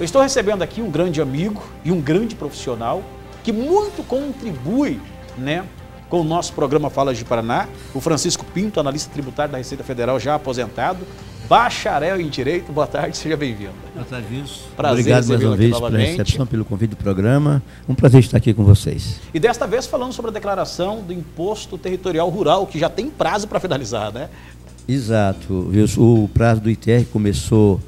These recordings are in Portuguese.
Eu estou recebendo aqui um grande amigo e um grande profissional que muito contribui, né, com o nosso programa Falas de Paraná, o Francisco Pinto, analista tributário da Receita Federal, já aposentado, bacharel em Direito. Boa tarde, seja bem-vindo. Boa tarde, Wilson. Prazer. Obrigado mais uma vez pela recepção, pelo convite do programa. Um prazer estar aqui com vocês. E desta vez falando sobre a declaração do Imposto Territorial Rural, que já tem prazo para finalizar, né? Exato, Wilson. O prazo do ITR começou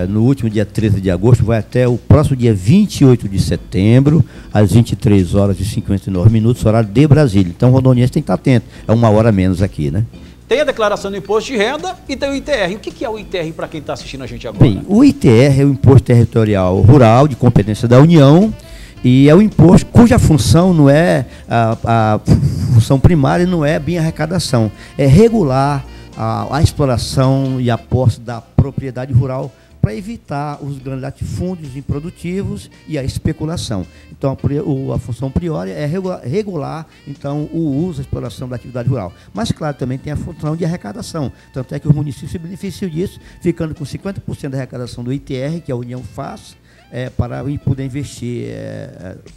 no último dia 13 de agosto, vai até o próximo dia 28 de setembro, às 23 horas e 59 minutos, horário de Brasília. Então, o rondoniense tem que estar atento. É uma hora menos aqui, né? Tem a declaração do Imposto de Renda e tem o ITR. O que é o ITR para quem está assistindo a gente agora? Bem, o ITR é o Imposto Territorial Rural de competência da União e é o imposto cuja função não é a função primária, não é bem arrecadação, é regular a exploração e a posse da propriedade rural para evitar os grandes latifúndios improdutivos e a especulação. Então, a função priori é regular então, o uso e a exploração da atividade rural. Mas, claro, também tem a função de arrecadação. Tanto é que os municípios se beneficiam disso, ficando com 50% da arrecadação do ITR, que a União faz, para poder investir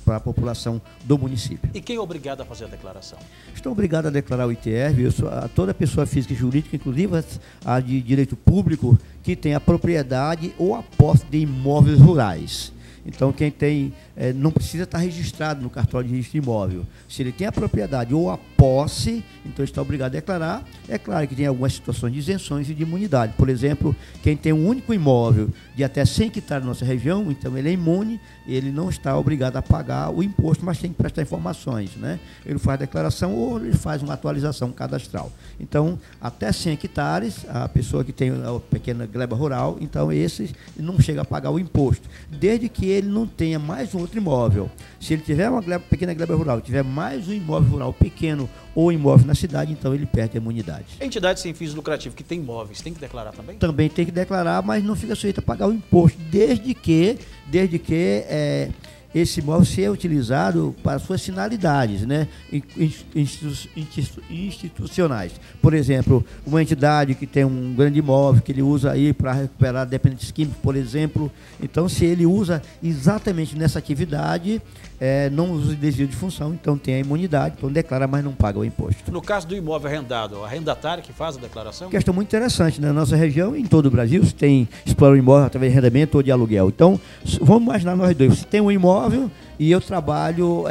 para a população do município. E quem é obrigado a fazer a declaração? Estou obrigado a declarar o ITR, a toda pessoa física e jurídica, inclusive a de direito público, que tem a propriedade ou a posse de imóveis rurais. Então, quem tem, não precisa estar registrado no cartório de registro de imóvel. Se ele tem a propriedade ou a posse, então está obrigado a declarar. É claro que tem algumas situações de isenções e de imunidade. Por exemplo, quem tem um único imóvel de até 100 hectares na nossa região, então ele é imune, ele não está obrigado a pagar o imposto, mas tem que prestar informações, né? Ele faz a declaração ou ele faz uma atualização cadastral. Então, até 100 hectares, a pessoa que tem a pequena gleba rural, então esse não chega a pagar o imposto, desde que ele não tenha mais um outro imóvel. Se ele tiver uma pequena gleba rural, tiver mais um imóvel rural pequeno ou imóvel na cidade, então ele perde a imunidade. Entidade sem fins lucrativos que tem imóveis, tem que declarar também? Também tem que declarar, mas não fica sujeito a pagar o imposto, desde que esse imóvel seja utilizado para suas finalidades, né, institucionais. Por exemplo, uma entidade que tem um grande imóvel que ele usa aí para recuperar dependentes químicos, por exemplo. Então, se ele usa exatamente nessa atividade, não usa desvio de função, então tem a imunidade, então declara, mas não paga o imposto. No caso do imóvel arrendado, o arrendatário que faz a declaração? Questão muito interessante, né? Na nossa região, em todo o Brasil, se tem explora o imóvel através de arrendamento ou de aluguel. Então, vamos imaginar nós dois, você tem um imóvel e eu trabalho,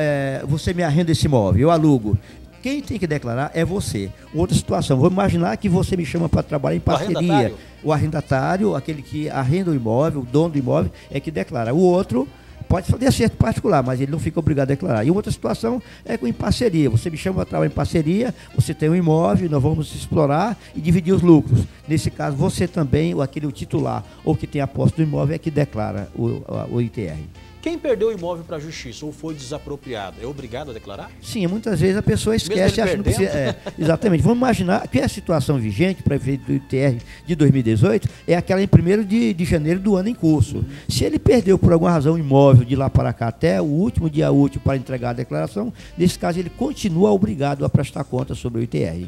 você me arrenda esse imóvel, eu alugo. Quem tem que declarar é você. Outra situação, vou imaginar que você me chama para trabalhar em parceria. O arrendatário, aquele que arrenda o imóvel, o dono do imóvel, é que declara. O outro pode fazer acerto particular, mas ele não fica obrigado a declarar. E outra situação é em parceria. Você me chama para trabalhar em parceria, você tem um imóvel, nós vamos explorar e dividir os lucros. Nesse caso, você também, ou aquele titular, ou que tem a posse do imóvel, é que declara o ITR. Quem perdeu o imóvel para a justiça ou foi desapropriado, é obrigado a declarar? Sim, muitas vezes a pessoa esquece, acha que não precisa. Exatamente. Vamos imaginar que a situação vigente para efeito do ITR de 2018 é aquela em 1º de janeiro do ano em curso. Se ele perdeu por alguma razão o imóvel de lá para cá até o último dia útil para entregar a declaração, nesse caso ele continua obrigado a prestar conta sobre o ITR.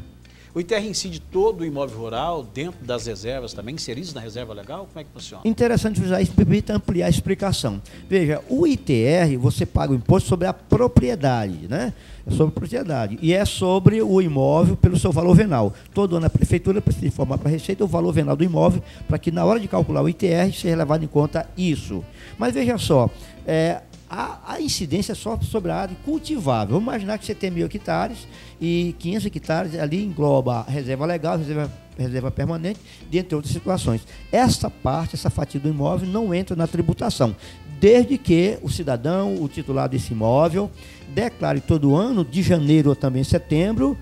O ITR incide todo o imóvel rural, dentro das reservas também, inseridos na reserva legal? Como é que funciona? Interessante usar isso, permite ampliar a explicação. Veja, o ITR, você paga o imposto sobre a propriedade, né? É sobre a propriedade. E é sobre o imóvel pelo seu valor venal. Todo ano a prefeitura precisa informar para a Receita o valor venal do imóvel, para que na hora de calcular o ITR seja levado em conta isso. Mas veja só, a incidência é só sobre a área cultivável. Vamos imaginar que você tem 1.000 hectares e 500 hectares ali engloba a reserva legal, reserva permanente, dentre outras situações. Essa parte, essa fatia do imóvel não entra na tributação, desde que o cidadão, o titular desse imóvel, declare todo ano, de janeiro ou também setembro,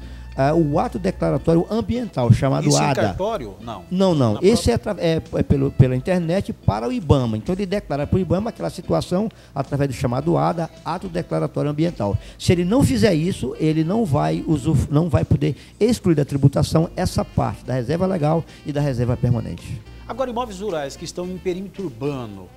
o ato declaratório ambiental, chamado Isso ADA. Isso é cartório? Não. Não. Esse pela internet para o IBAMA. Então, ele declara para o IBAMA aquela situação através do chamado ADA, ato declaratório ambiental. Se ele não fizer isso, ele não vai poder excluir da tributação essa parte da reserva legal e da reserva permanente. Agora, imóveis rurais que estão em perímetro urbano,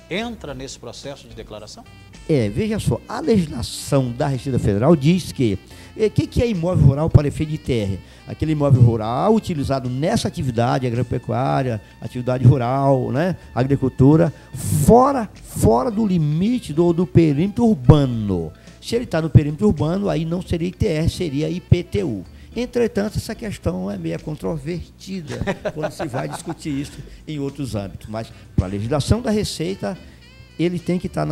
entra nesse processo de declaração? Veja só, a legislação da Receita Federal diz que o que é imóvel rural para efeito de ITR? Aquele imóvel rural utilizado nessa atividade agropecuária, atividade rural, né, agricultura, fora do limite do perímetro urbano. Se ele está no perímetro urbano, aí não seria ITR, seria IPTU. Entretanto, essa questão é meio controvertida quando se vai discutir isso em outros âmbitos. Mas, para a legislação da Receita, ele tem que estar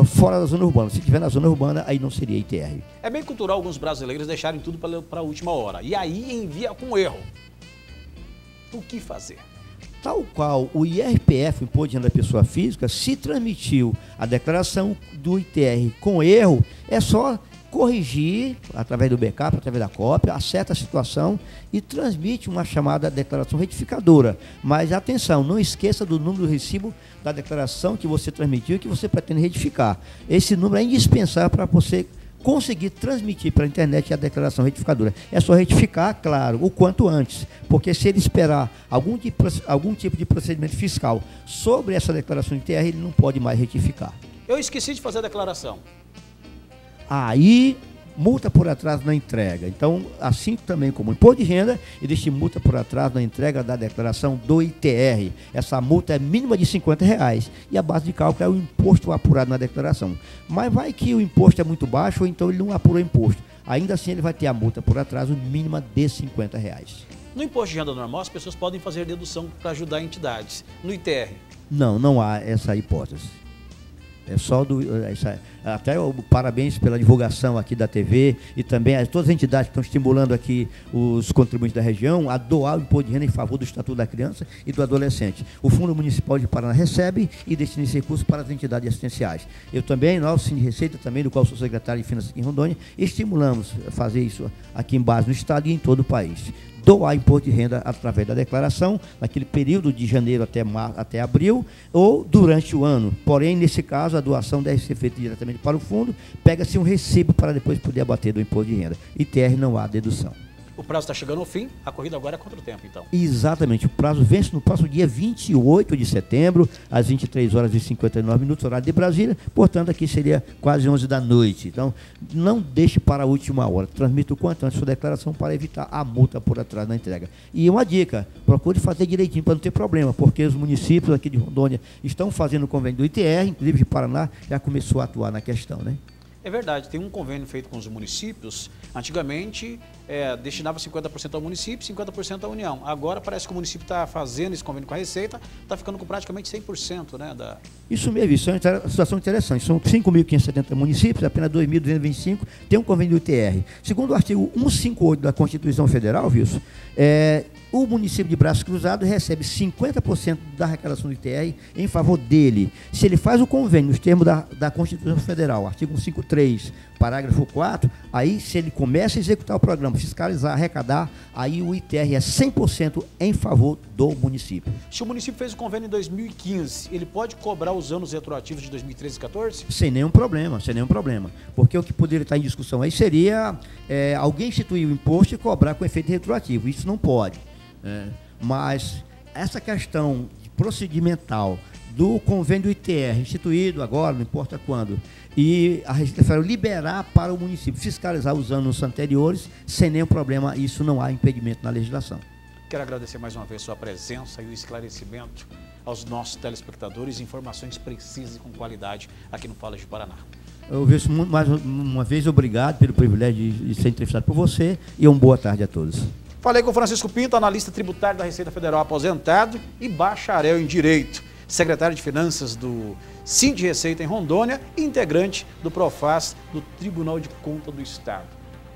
fora da zona urbana. Se estiver na zona urbana, aí não seria ITR. É bem cultural alguns brasileiros deixarem tudo para a última hora. E aí envia com erro. O que fazer? Tal qual o IRPF, o Imposto de Renda da Pessoa Física, se transmitiu a declaração do ITR com erro, é só corrigir, através do backup, através da cópia, acerta a situação e transmite uma chamada declaração retificadora. Mas atenção, não esqueça do número do recibo da declaração que você transmitiu e que você pretende retificar. Esse número é indispensável para você conseguir transmitir para a internet a declaração retificadora. É só retificar, claro, o quanto antes, porque se ele esperar algum tipo de procedimento fiscal sobre essa declaração de ITR, ele não pode mais retificar. Eu esqueci de fazer a declaração. Aí, multa por atraso na entrega. Então, assim também como o imposto de renda, existe multa por atraso na entrega da declaração do ITR. Essa multa é mínima de R$50 e a base de cálculo é o imposto apurado na declaração. Mas vai que o imposto é muito baixo ou então ele não apurou o imposto. Ainda assim, ele vai ter a multa por atraso mínima de R$50. No imposto de renda normal, as pessoas podem fazer dedução para ajudar entidades. No ITR? Não há essa hipótese. É só até parabéns pela divulgação aqui da TV e também a todas as entidades que estão estimulando aqui os contribuintes da região a doar o imposto de renda em favor do Estatuto da Criança e do Adolescente. O Fundo Municipal de Paraná recebe e destina esse recurso para as entidades assistenciais. Eu também, nosso Cine Receita, também, do qual sou secretário de Finanças aqui em Rondônia, estimulamos a fazer isso aqui em base no Estado e em todo o país. Doar imposto de renda através da declaração, naquele período de janeiro até abril, ou durante o ano. Porém, nesse caso, a doação deve ser feita diretamente para o fundo, pega-se um recibo para depois poder abater do imposto de renda. ITR não há dedução. O prazo está chegando ao fim, a corrida agora é contra o tempo, então. Exatamente, o prazo vence no próximo dia 28 de setembro, às 23h59, horário de Brasília, portanto aqui seria quase 11 da noite. Então, não deixe para a última hora, transmita o quanto antes sua declaração para evitar a multa por atraso na entrega. E uma dica, procure fazer direitinho para não ter problema, porque os municípios aqui de Rondônia estão fazendo o convênio do ITR, inclusive de Paraná, já começou a atuar na questão, né? É verdade, tem um convênio feito com os municípios, antigamente destinava 50% ao município, 50% à União. Agora parece que o município está fazendo esse convênio com a Receita, está ficando com praticamente 100%, né? Isso mesmo, isso é uma situação interessante. São 5.570 municípios, apenas 2.225 tem um convênio do ITR. Segundo o artigo 158 da Constituição Federal, Wilson, o município de Braços Cruzados recebe 50% da arrecadação do ITR em favor dele. Se ele faz o convênio nos termos da Constituição Federal, artigo 153, parágrafo 4, aí se ele começa a executar o programa, fiscalizar, arrecadar, aí o ITR é 100% em favor do município. Se o município fez o convênio em 2015, ele pode cobrar os anos retroativos de 2013 e 2014? Sem nenhum problema, porque o que poderia estar em discussão aí seria alguém instituir o imposto e cobrar com efeito retroativo. Isso não pode. Mas essa questão procedimental do convênio do ITR, instituído agora, não importa quando, e a Receita Federal liberar para o município fiscalizar os anos anteriores, sem nenhum problema, isso não há impedimento na legislação. Quero agradecer mais uma vez sua presença e o esclarecimento aos nossos telespectadores, informações precisas e com qualidade aqui no Fala de Paraná. Eu vejo mais uma vez, obrigado pelo privilégio de ser entrevistado por você e uma boa tarde a todos. Falei com o Francisco Pinto, analista tributário da Receita Federal aposentado e bacharel em Direito, secretário de Finanças do Cine Receita em Rondônia e integrante do Profas do Tribunal de Contas do Estado.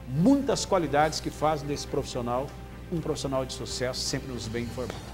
Muitas qualidades que fazem desse profissional um profissional de sucesso, sempre nos bem informado.